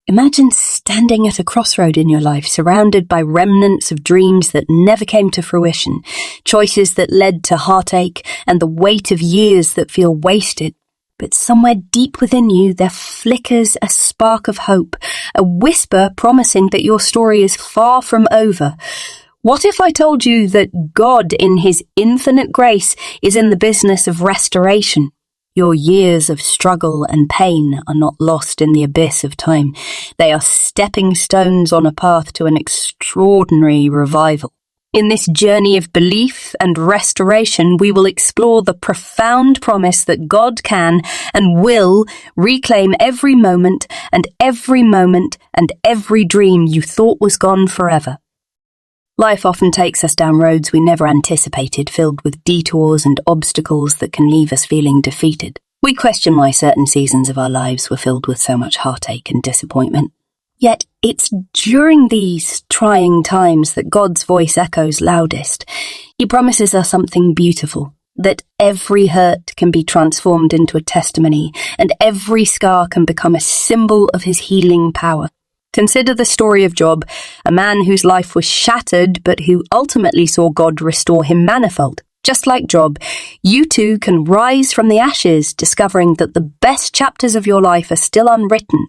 Imagine standing at a crossroad in your life, surrounded by remnants of dreams that never came to fruition, choices that led to heartache, and the weight of years that feel wasted. But somewhere deep within you, there flickers a spark of hope, a whisper promising that your story is far from over. What if I told you that God, in His infinite grace, is in the business of restoration? Your years of struggle and pain are not lost in the abyss of time. They are stepping stones on a path to an extraordinary revival. In this journey of belief and restoration, we will explore the profound promise that God can and will reclaim every moment and every dream you thought was gone forever. Life often takes us down roads we never anticipated, filled with detours and obstacles that can leave us feeling defeated. We question why certain seasons of our lives were filled with so much heartache and disappointment. Yet it's during these trying times that God's voice echoes loudest. He promises us something beautiful, that every hurt can be transformed into a testimony, and every scar can become a symbol of His healing power. Consider the story of Job, a man whose life was shattered, but who ultimately saw God restore him manifold. Just like Job, you too can rise from the ashes, discovering that the best chapters of your life are still unwritten.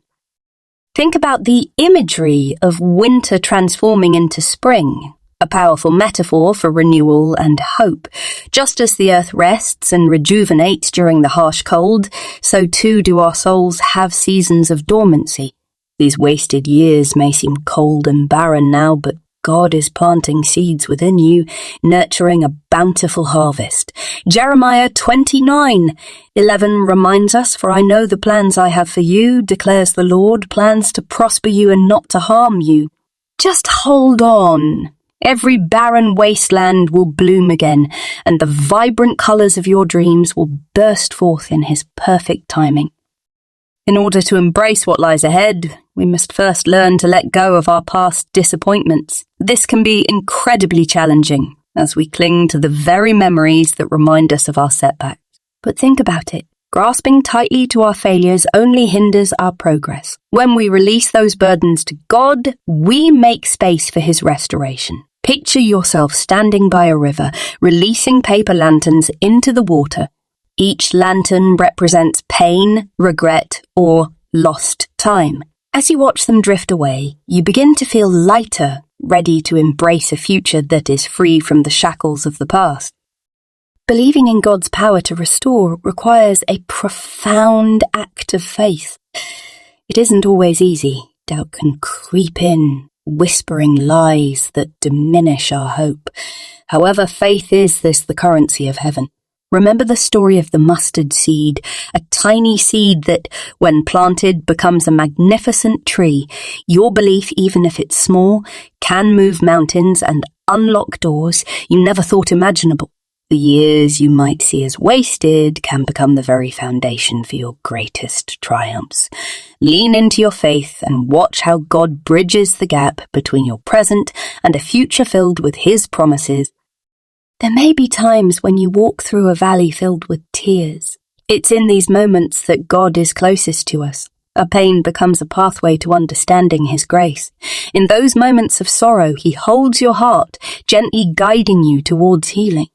Think about the imagery of winter transforming into spring, a powerful metaphor for renewal and hope. Just as the earth rests and rejuvenates during the harsh cold, so too do our souls have seasons of dormancy. These wasted years may seem cold and barren now, but God is planting seeds within you, nurturing a bountiful harvest. Jeremiah 29:11 reminds us, "For I know the plans I have for you, declares the Lord, plans to prosper you and not to harm you." Just hold on. Every barren wasteland will bloom again, and the vibrant colours of your dreams will burst forth in His perfect timing. In order to embrace what lies ahead, we must first learn to let go of our past disappointments. This can be incredibly challenging as we cling to the very memories that remind us of our setbacks. But think about it. Grasping tightly to our failures only hinders our progress. When we release those burdens to God, we make space for His restoration. Picture yourself standing by a river, releasing paper lanterns into the water. Each lantern represents pain, regret, or lost time. As you watch them drift away, you begin to feel lighter, ready to embrace a future that is free from the shackles of the past. Believing in God's power to restore requires a profound act of faith. It isn't always easy. Doubt can creep in, whispering lies that diminish our hope. However, faith is the currency of heaven. Remember the story of the mustard seed, a tiny seed that, when planted, becomes a magnificent tree. Your belief, even if it's small, can move mountains and unlock doors you never thought imaginable. The years you might see as wasted can become the very foundation for your greatest triumphs. Lean into your faith and watch how God bridges the gap between your present and a future filled with His promises. There may be times when you walk through a valley filled with tears. It's in these moments that God is closest to us. Our pain becomes a pathway to understanding His grace. In those moments of sorrow, He holds your heart, gently guiding you towards healing.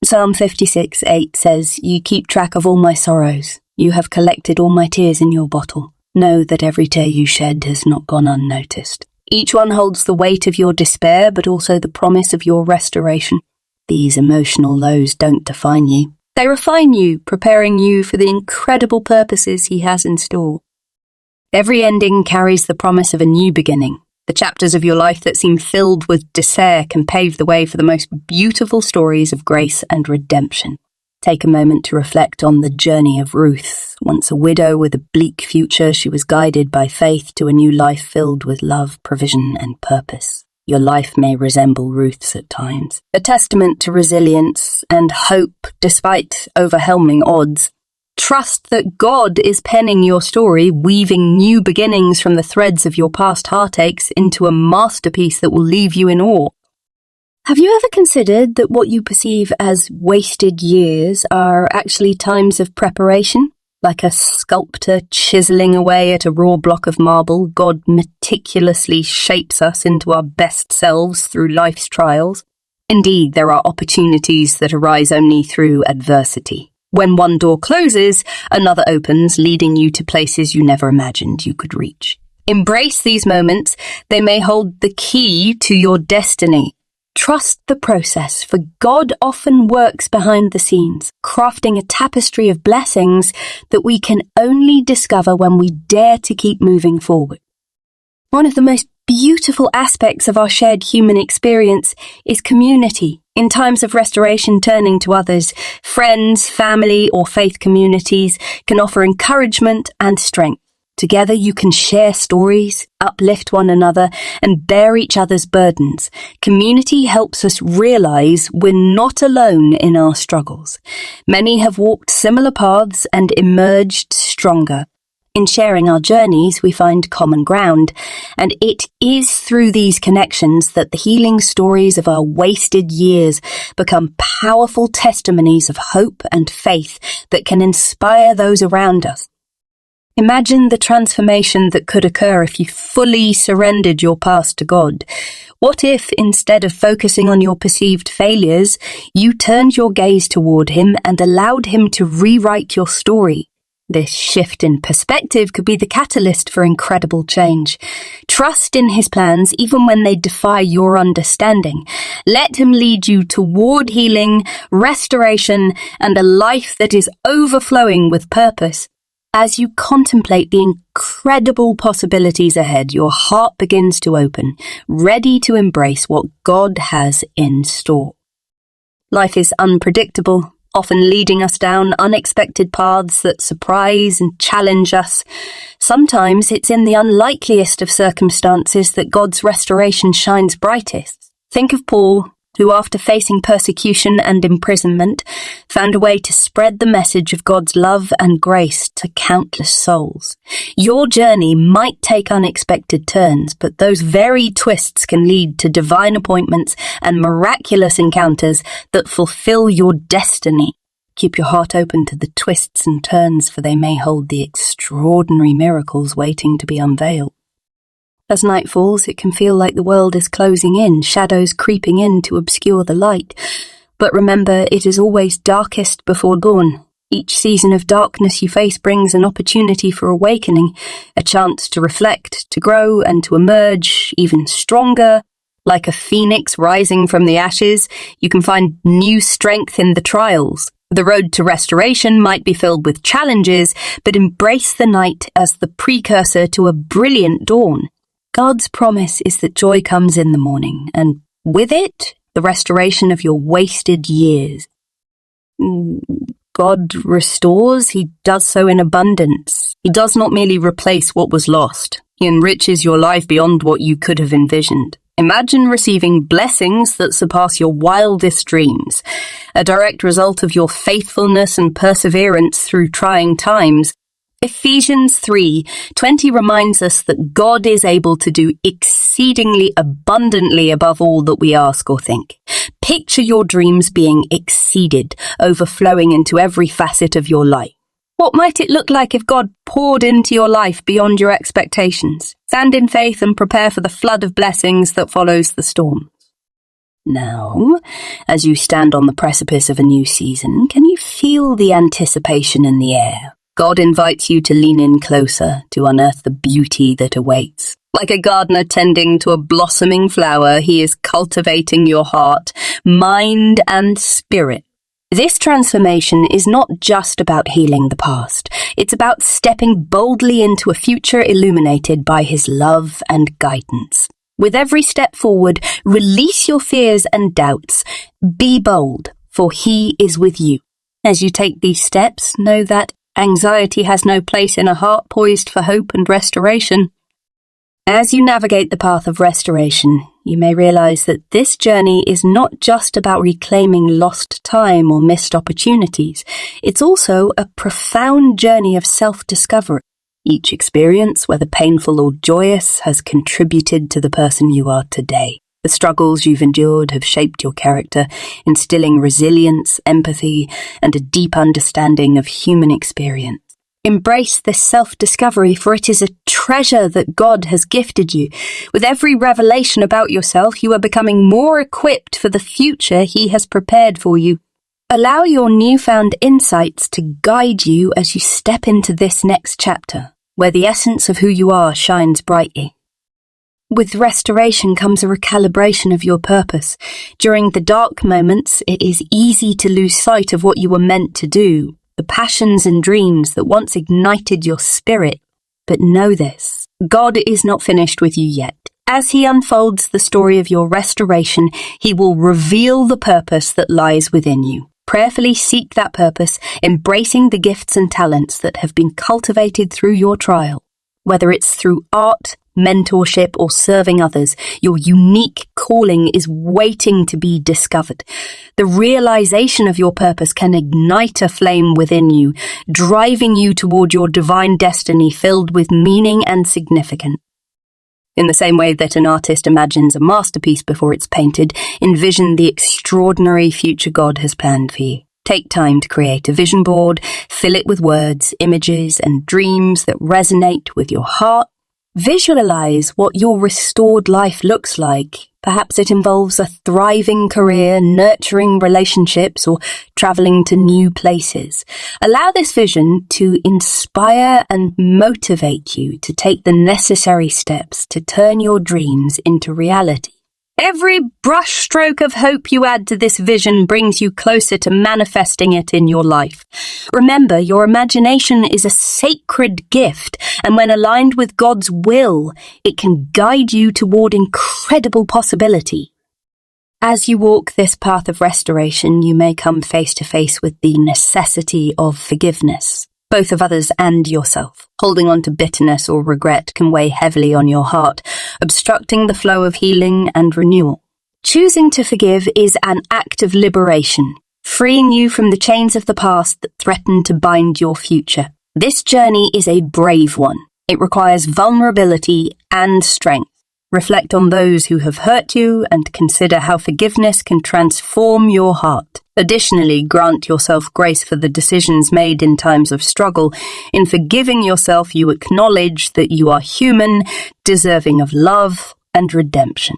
Psalm 56:8 says, "You keep track of all my sorrows. You have collected all my tears in your bottle. Know that every tear you shed has not gone unnoticed." Each one holds the weight of your despair, but also the promise of your restoration. These emotional lows don't define you. They refine you, preparing you for the incredible purposes He has in store. Every ending carries the promise of a new beginning. The chapters of your life that seem filled with despair can pave the way for the most beautiful stories of grace and redemption. Take a moment to reflect on the journey of Ruth. Once a widow with a bleak future, she was guided by faith to a new life filled with love, provision, and purpose. Your life may resemble Ruth's at times, a testament to resilience and hope despite overwhelming odds. Trust that God is penning your story, weaving new beginnings from the threads of your past heartaches into a masterpiece that will leave you in awe. Have you ever considered that what you perceive as wasted years are actually times of preparation? Like a sculptor chiseling away at a raw block of marble, God meticulously shapes us into our best selves through life's trials. Indeed, there are opportunities that arise only through adversity. When one door closes, another opens, leading you to places you never imagined you could reach. Embrace these moments. They may hold the key to your destiny. Trust the process, for God often works behind the scenes, crafting a tapestry of blessings that we can only discover when we dare to keep moving forward. One of the most beautiful aspects of our shared human experience is community. In times of restoration, turning to others, friends, family, or faith communities can offer encouragement and strength. Together you can share stories, uplift one another, and bear each other's burdens. Community helps us realize we're not alone in our struggles. Many have walked similar paths and emerged stronger. In sharing our journeys, we find common ground, and it is through these connections that the healing stories of our wasted years become powerful testimonies of hope and faith that can inspire those around us. Imagine the transformation that could occur if you fully surrendered your past to God. What if, instead of focusing on your perceived failures, you turned your gaze toward Him and allowed Him to rewrite your story? This shift in perspective could be the catalyst for incredible change. Trust in His plans even when they defy your understanding. Let Him lead you toward healing, restoration, and a life that is overflowing with purpose. As you contemplate the incredible possibilities ahead, your heart begins to open, ready to embrace what God has in store. Life is unpredictable, often leading us down unexpected paths that surprise and challenge us. Sometimes it's in the unlikeliest of circumstances that God's restoration shines brightest. Think of Paul, who after facing persecution and imprisonment, found a way to spread the message of God's love and grace to countless souls. Your journey might take unexpected turns, but those very twists can lead to divine appointments and miraculous encounters that fulfill your destiny. Keep your heart open to the twists and turns, for they may hold the extraordinary miracles waiting to be unveiled. As night falls, it can feel like the world is closing in, shadows creeping in to obscure the light. But remember, it is always darkest before dawn. Each season of darkness you face brings an opportunity for awakening, a chance to reflect, to grow, and to emerge even stronger. Like a phoenix rising from the ashes, you can find new strength in the trials. The road to restoration might be filled with challenges, but embrace the night as the precursor to a brilliant dawn. God's promise is that joy comes in the morning, and with it, the restoration of your wasted years. God restores. He does so in abundance. He does not merely replace what was lost. He enriches your life beyond what you could have envisioned. Imagine receiving blessings that surpass your wildest dreams, a direct result of your faithfulness and perseverance through trying times. Ephesians 3:20 reminds us that God is able to do exceedingly abundantly above all that we ask or think. Picture your dreams being exceeded, overflowing into every facet of your life. What might it look like if God poured into your life beyond your expectations? Stand in faith and prepare for the flood of blessings that follows the storm. Now, as you stand on the precipice of a new season, can you feel the anticipation in the air? God invites you to lean in closer, to unearth the beauty that awaits. Like a gardener tending to a blossoming flower, He is cultivating your heart, mind, and spirit. This transformation is not just about healing the past. It's about stepping boldly into a future illuminated by His love and guidance. With every step forward, release your fears and doubts. Be bold, for He is with you. As you take these steps, know that anxiety has no place in a heart poised for hope and restoration. As you navigate the path of restoration, you may realize that this journey is not just about reclaiming lost time or missed opportunities. It's also a profound journey of self-discovery. Each experience, whether painful or joyous, has contributed to the person you are today. The struggles you've endured have shaped your character, instilling resilience, empathy, and a deep understanding of human experience. Embrace this self-discovery, for it is a treasure that God has gifted you. With every revelation about yourself, you are becoming more equipped for the future He has prepared for you. Allow your newfound insights to guide you as you step into this next chapter, where the essence of who you are shines brightly. With restoration comes a recalibration of your purpose. During the dark moments, it is easy to lose sight of what you were meant to do, the passions and dreams that once ignited your spirit. But know this, God is not finished with you yet. As He unfolds the story of your restoration, He will reveal the purpose that lies within you. Prayerfully seek that purpose, embracing the gifts and talents that have been cultivated through your trial. Whether it's through art, mentorship, or serving others, your unique calling is waiting to be discovered. The realization of your purpose can ignite a flame within you, driving you toward your divine destiny filled with meaning and significance. In the same way that an artist imagines a masterpiece before it's painted, envision the extraordinary future God has planned for you. Take time to create a vision board, fill it with words, images, and dreams that resonate with your heart. Visualize what your restored life looks like. Perhaps it involves a thriving career, nurturing relationships, or traveling to new places. Allow this vision to inspire and motivate you to take the necessary steps to turn your dreams into reality. Every brushstroke of hope you add to this vision brings you closer to manifesting it in your life. Remember, your imagination is a sacred gift, and when aligned with God's will, it can guide you toward incredible possibility. As you walk this path of restoration, you may come face to face with the necessity of forgiveness, both of others and yourself. Holding on to bitterness or regret can weigh heavily on your heart, obstructing the flow of healing and renewal. Choosing to forgive is an act of liberation, freeing you from the chains of the past that threaten to bind your future. This journey is a brave one. It requires vulnerability and strength. Reflect on those who have hurt you and consider how forgiveness can transform your heart. Additionally, grant yourself grace for the decisions made in times of struggle. In forgiving yourself, you acknowledge that you are human, deserving of love and redemption.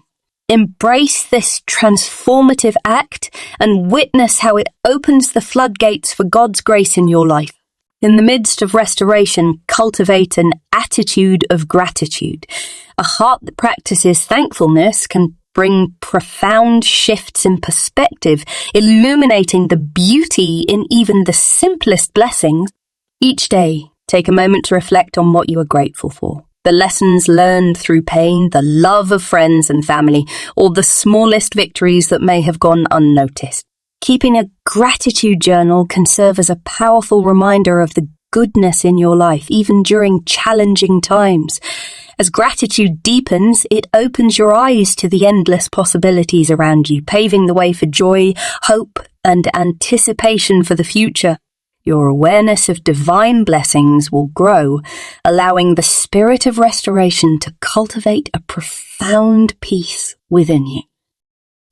Embrace this transformative act and witness how it opens the floodgates for God's grace in your life. In the midst of restoration, cultivate an attitude of gratitude. A heart that practices thankfulness can bring profound shifts in perspective, illuminating the beauty in even the simplest blessings. Each day, take a moment to reflect on what you are grateful for. The lessons learned through pain, the love of friends and family, or the smallest victories that may have gone unnoticed. Keeping a gratitude journal can serve as a powerful reminder of the goodness in your life, even during challenging times. As gratitude deepens, it opens your eyes to the endless possibilities around you, paving the way for joy, hope, and anticipation for the future. Your awareness of divine blessings will grow, allowing the spirit of restoration to cultivate a profound peace within you.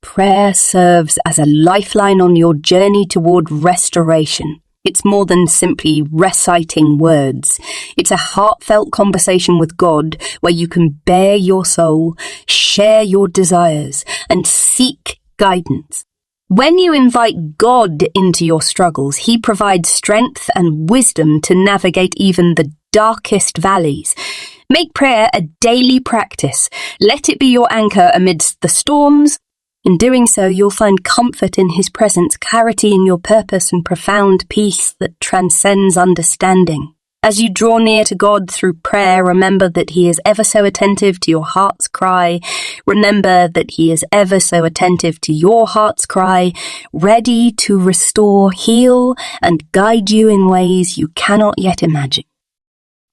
Prayer serves as a lifeline on your journey toward restoration. It's more than simply reciting words. It's a heartfelt conversation with God where you can bare your soul, share your desires, and seek guidance. When you invite God into your struggles, He provides strength and wisdom to navigate even the darkest valleys. Make prayer a daily practice. Let it be your anchor amidst the storms. In doing so, you'll find comfort in His presence, clarity in your purpose, and profound peace that transcends understanding. As you draw near to God through prayer, remember that He is ever so attentive to your heart's cry. Remember that He is ever so attentive to your heart's cry, ready to restore, heal, and guide you in ways you cannot yet imagine.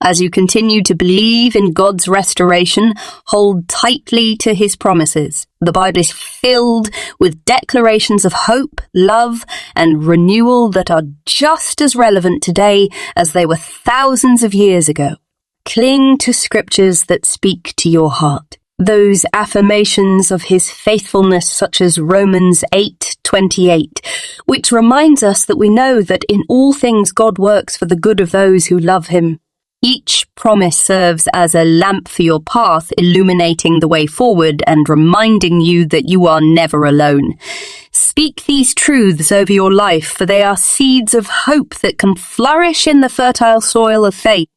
As you continue to believe in God's restoration, hold tightly to His promises. The Bible is filled with declarations of hope, love, and renewal that are just as relevant today as they were thousands of years ago. Cling to scriptures that speak to your heart. Those affirmations of his faithfulness such as Romans 8:28, which reminds us that we know that in all things God works for the good of those who love him. Each promise serves as a lamp for your path, illuminating the way forward and reminding you that you are never alone. Speak these truths over your life, for they are seeds of hope that can flourish in the fertile soil of faith.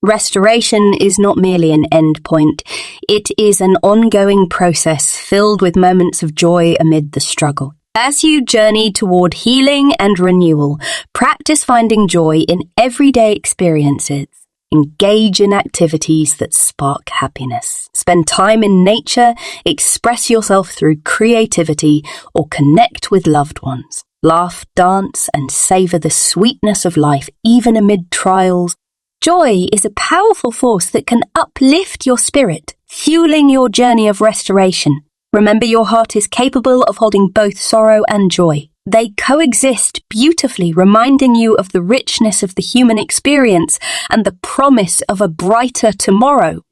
Restoration is not merely an end point. It is an ongoing process filled with moments of joy amid the struggle. As you journey toward healing and renewal, practice finding joy in everyday experiences. Engage in activities that spark happiness. Spend time in nature, express yourself through creativity, or connect with loved ones. Laugh, dance, and savor the sweetness of life even amid trials. Joy is a powerful force that can uplift your spirit, fueling your journey of restoration. Remember, your heart is capable of holding both sorrow and joy. They coexist beautifully, reminding you of the richness of the human experience and the promise of a brighter tomorrow.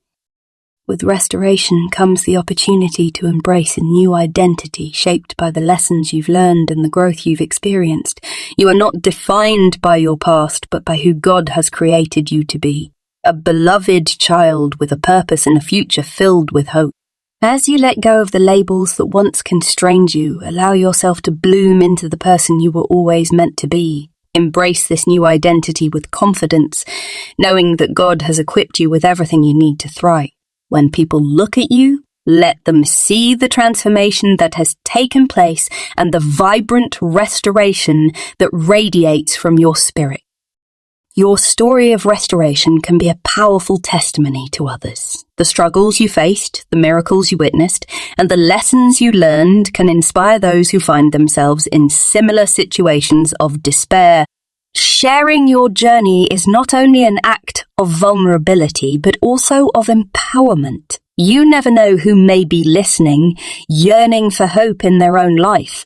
With restoration comes the opportunity to embrace a new identity shaped by the lessons you've learned and the growth you've experienced. You are not defined by your past, but by who God has created you to be. A beloved child with a purpose and a future filled with hope. As you let go of the labels that once constrained you, allow yourself to bloom into the person you were always meant to be. Embrace this new identity with confidence, knowing that God has equipped you with everything you need to thrive. When people look at you, let them see the transformation that has taken place and the vibrant restoration that radiates from your spirit. Your story of restoration can be a powerful testimony to others. The struggles you faced, the miracles you witnessed, and the lessons you learned can inspire those who find themselves in similar situations of despair. Sharing your journey is not only an act of vulnerability, but also of empowerment. You never know who may be listening, yearning for hope in their own life.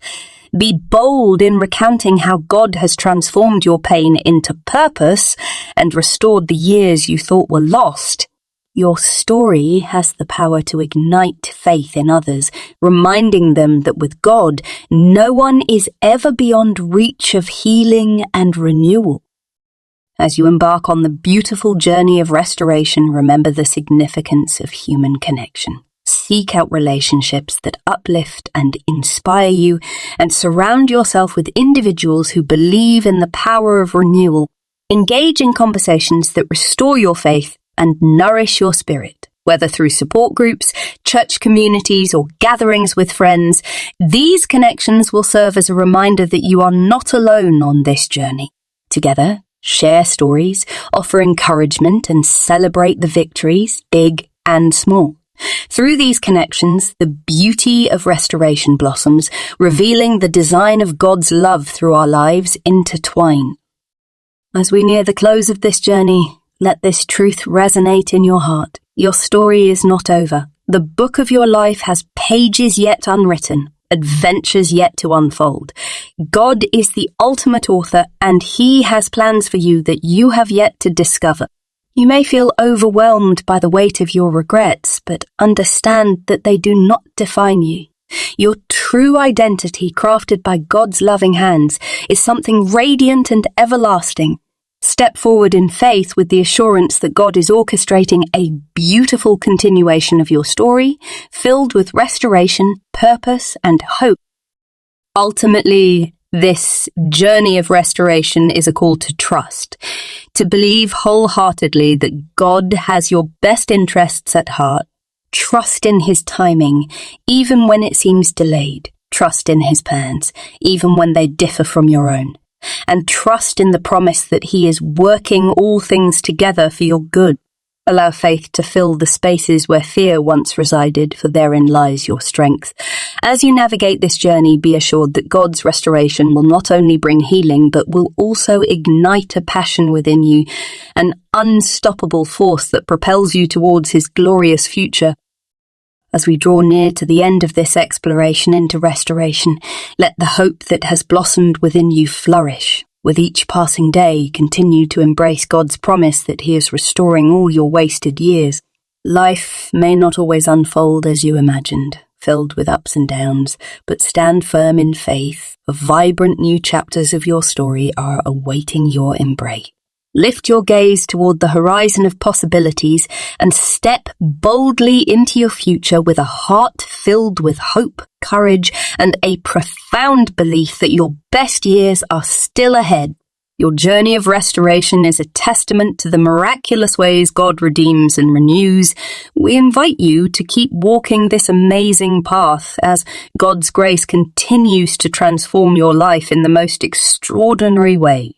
Be bold in recounting how God has transformed your pain into purpose and restored the years you thought were lost. Your story has the power to ignite faith in others, reminding them that with God, no one is ever beyond reach of healing and renewal. As you embark on the beautiful journey of restoration, remember the significance of human connection. Seek out relationships that uplift and inspire you, and surround yourself with individuals who believe in the power of renewal. Engage in conversations that restore your faith and nourish your spirit. Whether through support groups, church communities, or gatherings with friends, these connections will serve as a reminder that you are not alone on this journey. Together, share stories, offer encouragement, and celebrate the victories, big and small. Through these connections, the beauty of restoration blossoms, revealing the design of God's love through our lives intertwine. As we near the close of this journey, let this truth resonate in your heart. Your story is not over. The book of your life has pages yet unwritten, adventures yet to unfold. God is the ultimate author, and He has plans for you that you have yet to discover. You may feel overwhelmed by the weight of your regrets, but understand that they do not define you. Your true identity, crafted by God's loving hands, is something radiant and everlasting. Step forward in faith with the assurance that God is orchestrating a beautiful continuation of your story, filled with restoration, purpose, and hope. Ultimately, this journey of restoration is a call to trust, to believe wholeheartedly that God has your best interests at heart. Trust in His timing, even when it seems delayed. Trust in His plans, even when they differ from your own. And trust in the promise that He is working all things together for your good. Allow faith to fill the spaces where fear once resided, for therein lies your strength. As you navigate this journey, be assured that God's restoration will not only bring healing, but will also ignite a passion within you, an unstoppable force that propels you towards His glorious future. As we draw near to the end of this exploration into restoration, let the hope that has blossomed within you flourish. With each passing day, continue to embrace God's promise that He is restoring all your wasted years. Life may not always unfold as you imagined, filled with ups and downs, but stand firm in faith. Vibrant new chapters of your story are awaiting your embrace. Lift your gaze toward the horizon of possibilities and step boldly into your future with a heart filled with hope, courage, and a profound belief that your best years are still ahead. Your journey of restoration is a testament to the miraculous ways God redeems and renews. We invite you to keep walking this amazing path as God's grace continues to transform your life in the most extraordinary way.